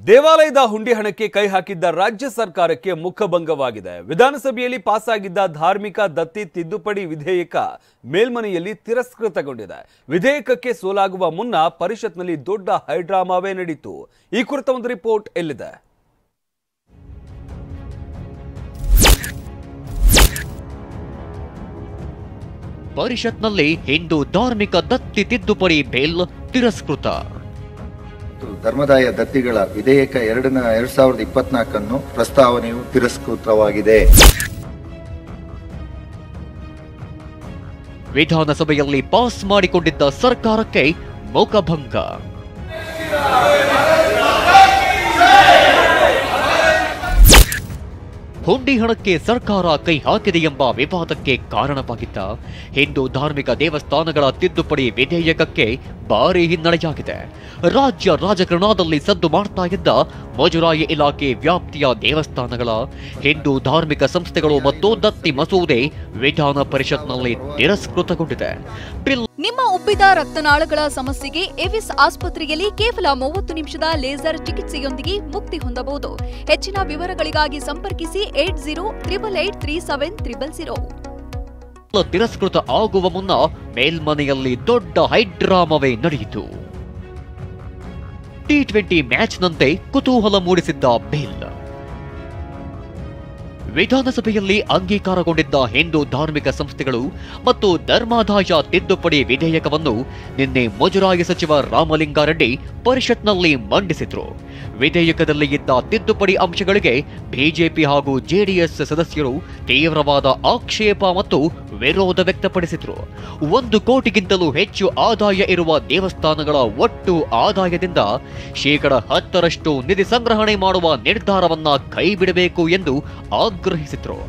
ದೇವಾಲಯದ ಹುಂಡಿ ಹಣಕ್ಕೆ ಕೈ ಹಾಕಿದ್ದ ರಾಜ್ಯ ಸರ್ಕಾರಕ್ಕೆ ಮುಖಭಂಗವಾಗಿದೆ. ವಿಧಾನಸಭೆಯಲ್ಲಿ ಪಾಸ್ ಆಗಿದ್ದ ಧಾರ್ಮಿಕ ದತ್ತಿ ತಿದ್ದುಪಡಿ ವಿಧೇಯಕ ಮೇಲ್ಮನೆಯಲ್ಲಿ ತಿರಸ್ಕೃತಗೊಂಡಿದೆ. ವಿಧೇಯಕಕ್ಕೆ ಸೋಲಾಗುವ ಮುನ್ನ ಪರಿಷತ್ನಲ್ಲಿ ದೊಡ್ಡ ಹೈಡ್ರಾಮಾವೇ ನಡೆಯಿತು. ಈ ಕುರಿತ ಒಂದು ರಿಪೋರ್ಟ್ ಎಲ್ಲಿದೆ? ಪರಿಷತ್ನಲ್ಲಿ ಹಿಂದೂ ಧಾರ್ಮಿಕ ದತ್ತಿ ತಿದ್ದುಪಡಿ ಬಿಲ್ ತಿರಸ್ಕೃತ. ಧರ್ಮದಾಯ ದತ್ತಿಗಳ ವಿಧೇಯಕ 2024 ಪ್ರಸ್ತಾವನೆಯು ತಿರಸ್ಕೃತವಾಗಿದೆ. ವಿಧಾನಸಭೆಯಲ್ಲಿ ಪಾಸ್ ಮಾಡಿಕೊಂಡಿದ್ದ ಸರ್ಕಾರಕ್ಕೆ ಮುಖಭಂಗ. ಹುಂಡಿ ಹಣಕ್ಕೆ ಸರ್ಕಾರ ಕೈ ಹಾಕಿದೆ ಎಂಬ ವಿವಾದಕ್ಕೆ ಕಾರಣವಾಗಿದ್ದ ಹಿಂದೂ ಧಾರ್ಮಿಕ ದೇವಸ್ಥಾನಗಳ ತಿದ್ದುಪಡಿ ವಿಧೇಯಕಕ್ಕೆ ಭಾರೀ ಹಿನ್ನಡೆಯಾಗಿದೆ. ರಾಜ್ಯ ರಾಜಕಾರಣದಲ್ಲಿ ಸದ್ದು ಮಾಡ್ತಾ ಇದ್ದ ಮುಜರಾಯಿ ಇಲಾಖೆ ವ್ಯಾಪ್ತಿಯ ದೇವಸ್ಥಾನಗಳ, ಹಿಂದೂ ಧಾರ್ಮಿಕ ಸಂಸ್ಥೆಗಳು ಮತ್ತು ದತ್ತಿ ಮಸೂದೆ ವಿಧಾನ ಪರಿಷತ್ನಲ್ಲಿ ತಿರಸ್ಕೃತಗೊಂಡಿದೆ. ನಿಮ್ಮ ಉಬ್ಬಿದ ರಕ್ತನಾಳಗಳ ಸಮಸ್ಯೆಗೆ ಎವಿಸ್ ಆಸ್ಪತ್ರೆಯಲ್ಲಿ ಕೇವಲ 30 ನಿಮಿಷದ ಲೇಸರ್ ಚಿಕಿತ್ಸೆಯೊಂದಿಗೆ ಮುಕ್ತಿ ಹೊಂದಬಹುದು. ಹೆಚ್ಚಿನ ವಿವರಗಳಿಗಾಗಿ ಸಂಪರ್ಕಿಸಿ 8088837300. ತಿರಸ್ಕೃತ ಆಗುವ ಮುನ್ನ ಮೇಲ್ಮನೆಯಲ್ಲಿ ದೊಡ್ಡ ಹೈಡ್ರಾಮವೇ ನಡೆಯಿತು. T20 ಮ್ಯಾಚ್ನಂತೆ ಕುತೂಹಲ ಮೂಡಿಸಿದ್ದ ಬಿಲ್. ವಿಧಾನಸಭೆಯಲ್ಲಿ ಅಂಗೀಕಾರಗೊಂಡಿದ್ದ ಹಿಂದೂ ಧಾರ್ಮಿಕ ಸಂಸ್ಥೆಗಳು ಮತ್ತು ಧರ್ಮಾದಾಯ ತಿದ್ದುಪಡಿ ವಿಧೇಯಕವನ್ನು ನಿನ್ನೆ ಮುಜರಾಯಿ ಸಚಿವ ರಾಮಲಿಂಗಾರೆಡ್ಡಿ ಪರಿಷತ್ನಲ್ಲಿ ಮಂಡಿಸಿದ್ರು. ವಿಧೇಯಕದಲ್ಲಿ ಇದ್ದ ತಿದ್ದುಪಡಿ ಅಂಶಗಳಿಗೆ ಬಿಜೆಪಿ ಹಾಗೂ ಜೆಡಿಎಸ್ ಸದಸ್ಯರು ತೀವ್ರವಾದ ಆಕ್ಷೇಪ ಮತ್ತು ವಿರೋಧ ವ್ಯಕ್ತಪಡಿಸಿದ್ರು. 1 ಕೋಟಿಗಿಂತಲೂ ಹೆಚ್ಚು ಆದಾಯ ಇರುವ ದೇವಸ್ಥಾನಗಳ ಒಟ್ಟು ಆದಾಯದಿಂದ 10% ನಿಧಿ ಸಂಗ್ರಹಣೆ ಮಾಡುವ ನಿರ್ಧಾರವನ್ನ ಕೈಬಿಡಬೇಕು ಎಂದು ಆಗ್ರಹಿಸಿದ್ರು.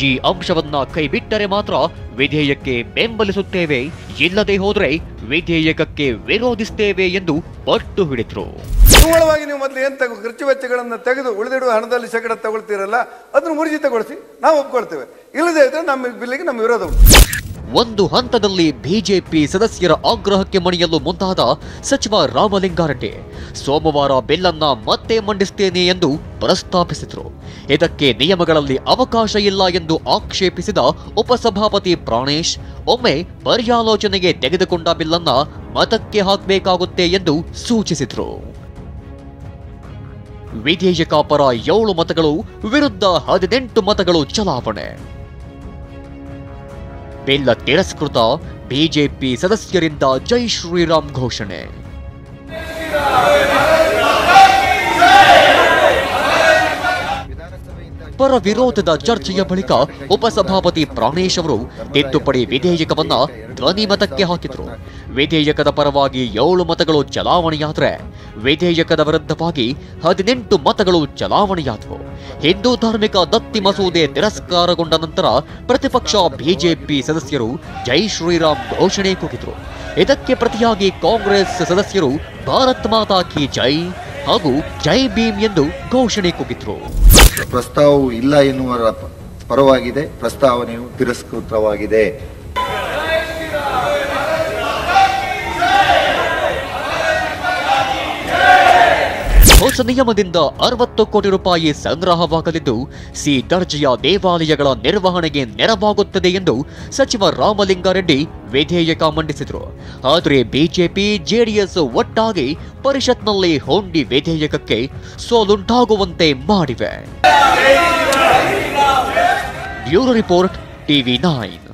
ಈ ಅಂಶವನ್ನ ಕೈಬಿಟ್ಟರೆ ಮಾತ್ರ ವಿಧೇಯಕಕ್ಕೆ ಬೆಂಬಲಿಸುತ್ತೇವೆ, ಇಲ್ಲದೆ ಹೋದರೆ ವಿಧೇಯಕಕ್ಕೆ ವಿರೋಧಿಸುತ್ತೇವೆ ಎಂದು ಪಟ್ಟು ಹಿಡಿದ್ರು. ನಿವ್ವಳವಾಗಿ ನೀವು ಮೊದಲು ಏನು ಖರ್ಚು ವೆಚ್ಚಗಳನ್ನು ತೆಗೆದು ಉಳಿದಿಡುವ ಹಣದಲ್ಲಿ ಶೇಕಡ ತಗೊಳ್ತೀರಲ್ಲ, ಅದನ್ನು ಮುರ್ಜಿತಗೊಳಿಸಿ ನಾವು ಒಪ್ಕೊಳ್ತೇವೆ. ಇಲ್ಲದೆ ಇದ್ರೆ ನಮ್ಮ ಬಿಲ್ಲಿಗೆ ನಮ್ಮ ವಿರೋಧ ಉಂಟು. ಒಂದು ಹಂತದಲ್ಲಿ ಬಿಜೆಪಿ ಸದಸ್ಯರ ಆಗ್ರಹಕ್ಕೆ ಮಣಿಯಲು ಮುಂದಾದ ಸಚಿವ ರಾಮಲಿಂಗಾರೆಡ್ಡಿ ಸೋಮವಾರ ಬಿಲ್ ಅನ್ನ ಮತ್ತೆ ಮಂಡಿಸುತ್ತೇನೆ ಎಂದು ಪ್ರಸ್ತಾಪಿಸಿದರು. ಇದಕ್ಕೆ ನಿಯಮಗಳಲ್ಲಿ ಅವಕಾಶ ಇಲ್ಲ ಎಂದು ಆಕ್ಷೇಪಿಸಿದ ಉಪಸಭಾಪತಿ ಪ್ರಾಣೇಶ್ ಒಮ್ಮೆ ಪರ್ಯಾಲೋಚನೆಗೆ ತೆಗೆದುಕೊಂಡ ಬಿಲ್ ಅನ್ನ ಮತಕ್ಕೆ ಹಾಕಬೇಕಾಗುತ್ತೆ ಎಂದು ಸೂಚಿಸಿದರು. ವಿಧೇಯಕ ಪರ 7 ಮತಗಳು, ವಿರುದ್ಧ 18 ಮತಗಳು ಚಲಾವಣೆ. ಬಿಲ್ ತಿರಸ್ಕೃತ, ಬಿಜೆಪಿ ಸದಸ್ಯರಿಂದ ಜೈ ಶ್ರೀರಾಮ್ ಘೋಷಣೆ. ಪರ ವಿರೋಧದ ಚರ್ಚೆಯ ಬಳಿಕ ಉಪಸಭಾಪತಿ ಪ್ರಾಣೇಶ್ ಅವರು ತಿದ್ದುಪಡಿ ವಿಧೇಯಕವನ್ನ ಧ್ವನಿಮತಕ್ಕೆ ಹಾಕಿದ್ರು. ವಿಧೇಯಕದ ಪರವಾಗಿ 7 ಮತಗಳು ಚಲಾವಣೆಯಾದರೆ ವಿಧೇಯಕದ ವಿರುದ್ಧವಾಗಿ 18 ಮತಗಳು ಚಲಾವಣೆಯಾದವು. ಹಿಂದೂ ಧಾರ್ಮಿಕ ದತ್ತಿ ಮಸೂದೆ ತಿರಸ್ಕಾರಗೊಂಡ ನಂತರ ಪ್ರತಿಪಕ್ಷ ಬಿಜೆಪಿ ಸದಸ್ಯರು ಜೈ ಶ್ರೀರಾಮ್ ಘೋಷಣೆ ಕೂಗಿದ್ರು. ಇದಕ್ಕೆ ಪ್ರತಿಯಾಗಿ ಕಾಂಗ್ರೆಸ್ ಸದಸ್ಯರು ಭಾರತ್ ಮಾತಾ ಕಿ ಜೈ ಹಾಗೂ ಜೈ ಭೀಮ್ ಎಂದು ಘೋಷಣೆ ಕೂಗಿದ್ರು. ಪ್ರಸ್ತಾವವು ಇಲ್ಲ ಎನ್ನುವರ ಪರವಾಗಿದೆ. ಪ್ರಸ್ತಾವನೆಯು ತಿರಸ್ಕೃತವಾಗಿದೆ. ಹೊಸ ನಿಯಮದಿಂದ 60 ಕೋಟಿ ರೂಪಾಯಿ ಸಂಗ್ರಹವಾಗಲಿದ್ದು ಸಿ ದರ್ಜೆಯ ದೇವಾಲಯಗಳ ನಿರ್ವಹಣೆಗೆ ನೆರವಾಗುತ್ತದೆ ಎಂದು ಸಚಿವ ರಾಮಲಿಂಗಾರೆಡ್ಡಿ ವಿಧೇಯಕ ಮಂಡಿಸಿದರು. ಆದರೆ ಬಿಜೆಪಿ ಜೆಡಿಎಸ್ ಒಟ್ಟಾಗಿ ಪರಿಷತ್ನಲ್ಲಿ ಹುಂಡಿ ವಿಧೇಯಕಕ್ಕೆ ಸೋಲುಂಟಾಗುವಂತೆ ಮಾಡಿವೆ. Bureau report, TV9.